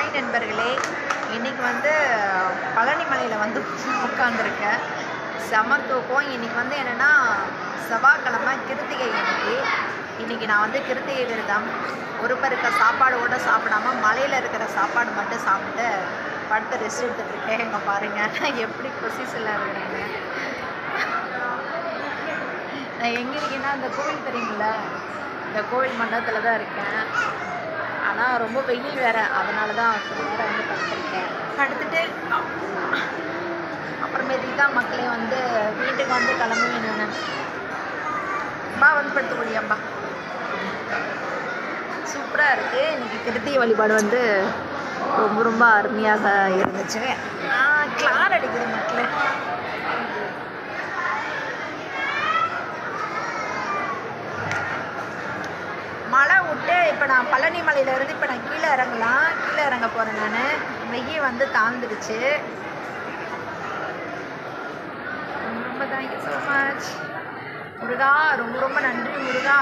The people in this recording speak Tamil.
ஹாய் நண்பர்களே, இன்றைக்கி வந்து பழனி மலையில் வந்து உட்காந்துருக்கேன். செம தூக்கம். இன்றைக்கி வந்து என்னென்னா செவ்வாய்க்கிழமை கிருத்திகை. இன்றைக்கி நான் வந்து கிருத்திகை விரதம். ஒரு பருக்க சாப்பாடு கூட சாப்பிடாம மலையில் இருக்கிற சாப்பாடு மட்டும் சாப்பிட்டு படுத்து ரெஸ்ட் எடுத்துகிட்ருக்கேன். இங்கே பாருங்கள் நான் எப்படி பொசிஷனில் இருக்கிறேன்னு. நான் எங்கே இருக்கேன்னா இந்த கோவில் தெரியுங்களா, இந்த கோவில் மண்டபத்தில் தான் இருக்கேன். ஆனால் ரொம்ப வெயில் வேறு, அதனால தான் கொஞ்சம் நேரம் வந்து படுத்துருக்கேன். படுத்துட்டு அப்புறமேட்டுக்கு தான் மக்களே வந்து வீட்டுக்கு வந்து கிளம்பி நான் வந்து படுத்த முடியாம்பா. சூப்பராக இருக்குது. இன்றைக்கி கிருத்திகை வழிபாடு வந்து ரொம்ப ரொம்ப அருமையாக இருந்துச்சு. கிளார் அடிக்குது மக்களே. மழை விட்டு இப்போ நான் பழனி மலையிலேருந்து இப்போ நான் கீழே இறங்க போகிறேன். நான் வெயில் வந்து தாழ்ந்துடுச்சு. ரொம்ப தேங்க்யூ ஸோ மச் முருகா, ரொம்ப ரொம்ப நன்றி முருகா.